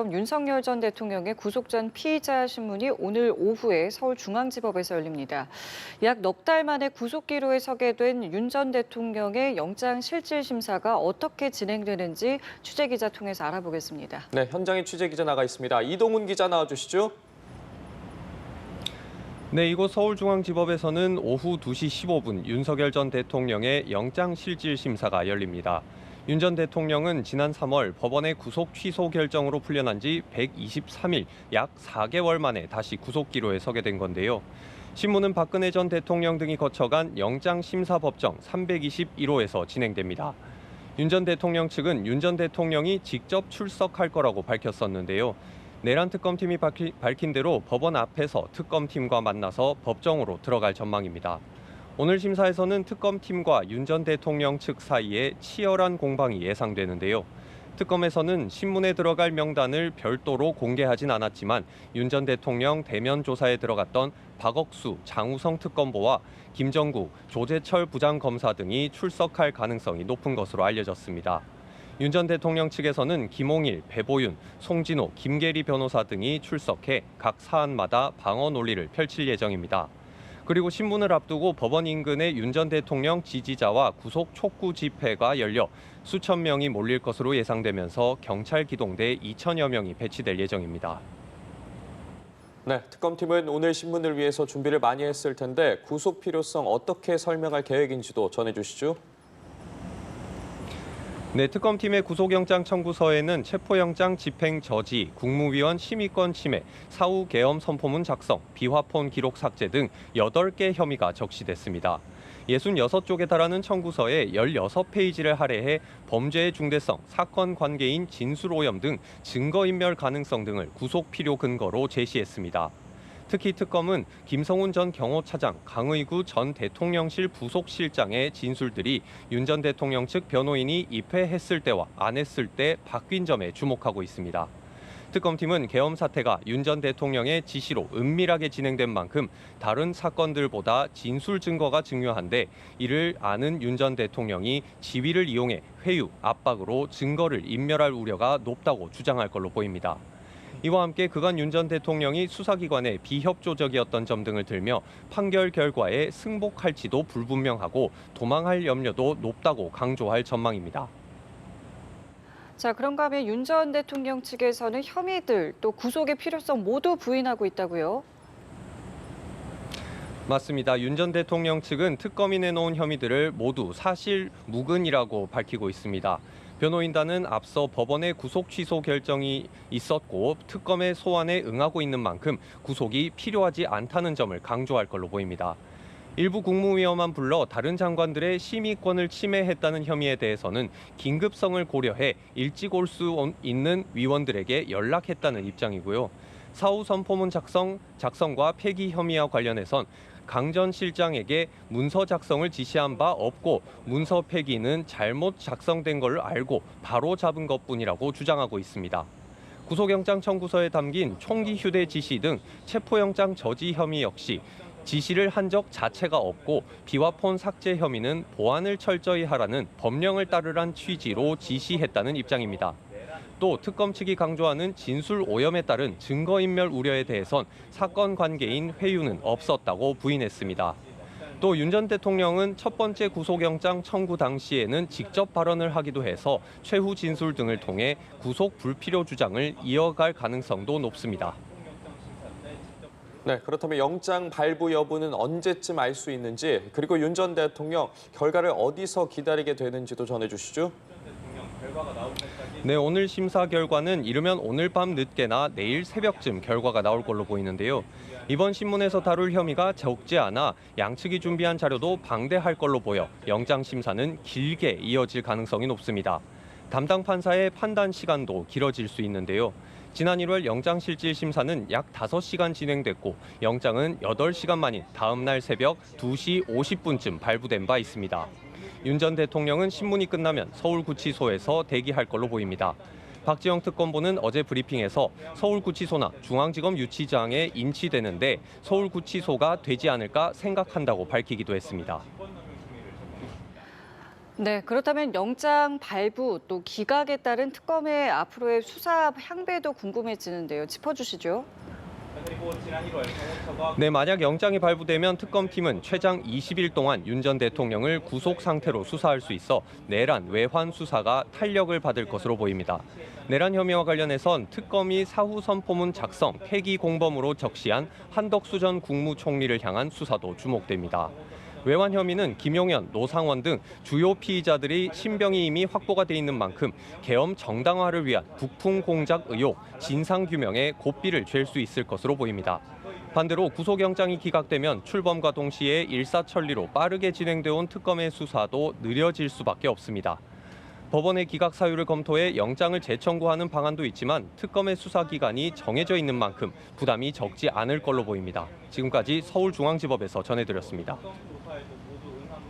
윤석열 전 대통령의 구속 전 피의자 신문이 오늘 오후에 서울중앙지법에서 열립니다. 약 넉 달 만에 구속기로에 서게 된 윤 전 대통령의 영장실질심사가 어떻게 진행되는지 취재기자 통해서 알아보겠습니다. 네, 현장에 취재기자 나가 있습니다. 이동훈 기자 나와주시죠. 네, 이곳 서울중앙지법에서는 오후 2시 15분 윤석열 전 대통령의 영장실질심사가 열립니다. 윤 전 대통령은 지난 3월 법원의 구속 취소 결정으로 풀려난 지 123일, 약 4개월 만에 다시 구속기로에 서게 된 건데요. 신문은 박근혜 전 대통령 등이 거쳐간 영장심사법정 321호에서 진행됩니다. 윤 전 대통령 측은 윤 전 대통령이 직접 출석할 거라고 밝혔었는데요. 내란 특검팀이 밝힌 대로 법원 앞에서 특검팀과 만나서 법정으로 들어갈 전망입니다. 오늘 심사에서는 특검팀과 윤 전 대통령 측 사이에 치열한 공방이 예상되는데요. 특검에서는 신문에 들어갈 명단을 별도로 공개하진 않았지만 윤 전 대통령 대면 조사에 들어갔던 박억수, 장우성 특검보와 김정구, 조재철 부장검사 등이 출석할 가능성이 높은 것으로 알려졌습니다. 윤 전 대통령 측에서는 김홍일, 배보윤, 송진호, 김계리 변호사 등이 출석해 각 사안마다 방어 논리를 펼칠 예정입니다. 그리고 신문을 앞두고 법원 인근의 윤 전 대통령 지지자와 구속 촉구 집회가 열려 수천 명이 몰릴 것으로 예상되면서 경찰 기동대 2천여 명이 배치될 예정입니다. 네, 특검팀은 오늘 신문을 위해서 준비를 많이 했을 텐데 구속 필요성 어떻게 설명할 계획인지도 전해주시죠. 네, 특검팀의 구속영장 청구서에는 체포영장 집행 저지, 국무위원 심의권 침해, 사후 계엄 선포문 작성, 비화폰 기록 삭제 등 8개 혐의가 적시됐습니다. 66쪽에 달하는 청구서에 16페이지를 할애해 범죄의 중대성, 사건 관계인 진술 오염 등 증거인멸 가능성 등을 구속 필요 근거로 제시했습니다. 특히 특검은 김성훈 전 경호차장, 강의구 전 대통령실 부속실장의 진술들이 윤 전 대통령 측 변호인이 입회했을 때와 안 했을 때 바뀐 점에 주목하고 있습니다. 특검팀은 계엄 사태가 윤 전 대통령의 지시로 은밀하게 진행된 만큼 다른 사건들보다 진술 증거가 중요한데 이를 아는 윤 전 대통령이 지위를 이용해 회유, 압박으로 증거를 인멸할 우려가 높다고 주장할 걸로 보입니다. 이와 함께 그간 윤 전 대통령이 수사기관에 비협조적이었던 점 등을 들며 판결 결과에 승복할지도 불분명하고 도망할 염려도 높다고 강조할 전망입니다. 자, 그런가 하면 윤 전 대통령 측에서는 혐의들 또 구속의 필요성 모두 부인하고 있다고요? 맞습니다. 윤 전 대통령 측은 특검이 내놓은 혐의들을 모두 사실 무근이라고 밝히고 있습니다. 변호인단은 앞서 법원의 구속 취소 결정이 있었고 특검의 소환에 응하고 있는 만큼 구속이 필요하지 않다는 점을 강조할 걸로 보입니다. 일부 국무위원만 불러 다른 장관들의 심의권을 침해했다는 혐의에 대해서는 긴급성을 고려해 일찍 올 수 있는 위원들에게 연락했다는 입장이고요. 사후 선포문 작성과 폐기 혐의와 관련해선 강 전 실장에게 문서 작성을 지시한 바 없고 문서 폐기는 잘못 작성된 걸 알고 바로 잡은 것뿐이라고 주장하고 있습니다. 구속영장 청구서에 담긴 총기 휴대 지시 등 체포영장 저지 혐의 역시 지시를 한 적 자체가 없고 비화폰 삭제 혐의는 보안을 철저히 하라는 법령을 따르란 취지로 지시했다는 입장입니다. 또 특검 측이 강조하는 진술 오염에 따른 증거인멸 우려에 대해선 사건 관계인 회유는 없었다고 부인했습니다. 또 윤 전 대통령은 첫 번째 구속영장 청구 당시에는 직접 발언을 하기도 해서 최후 진술 등을 통해 구속 불필요 주장을 이어갈 가능성도 높습니다. 네, 그렇다면 영장 발부 여부는 언제쯤 알 수 있는지 그리고 윤 전 대통령 결과를 어디서 기다리게 되는지도 전해주시죠. 네, 오늘 심사 결과는 이르면 오늘 밤 늦게나 내일 새벽쯤 결과가 나올 걸로 보이는데요. 이번 신문에서 다룰 혐의가 적지 않아 양측이 준비한 자료도 방대할 걸로 보여 영장 심사는 길게 이어질 가능성이 높습니다. 담당 판사의 판단 시간도 길어질 수 있는데요. 지난 1월 영장실질심사는 약 5시간 진행됐고 영장은 8시간 만인 다음 날 새벽 2시 50분쯤 발부된 바 있습니다. 윤 전 대통령은 신문이 끝나면 서울구치소에서 대기할 걸로 보입니다. 박지영 특검보는 어제 브리핑에서 서울구치소나 중앙지검 유치장에 인치되는데 서울구치소가 되지 않을까 생각한다고 밝히기도 했습니다. 네, 그렇다면 영장 발부 또 기각에 따른 특검의 앞으로의 수사 향배도 궁금해지는데요. 짚어주시죠. 네, 만약 영장이 발부되면 특검팀은 최장 20일 동안 윤 전 대통령을 구속 상태로 수사할 수 있어 내란 외환 수사가 탄력을 받을 것으로 보입니다. 내란 혐의와 관련해선 특검이 사후 선포문 작성, 폐기 공범으로 적시한 한덕수 전 국무총리를 향한 수사도 주목됩니다. 외환 혐의는 김용현, 노상원 등 주요 피의자들이 신병이 이미 확보가 돼 있는 만큼 계엄 정당화를 위한 북풍 공작 의혹, 진상규명에 고삐를 잴 수 있을 것으로 보입니다. 반대로 구속영장이 기각되면 출범과 동시에 일사천리로 빠르게 진행돼 온 특검의 수사도 느려질 수밖에 없습니다. 법원의 기각 사유를 검토해 영장을 재청구하는 방안도 있지만 특검의 수사 기간이 정해져 있는 만큼 부담이 적지 않을 걸로 보입니다. 지금까지 서울중앙지법에서 전해드렸습니다.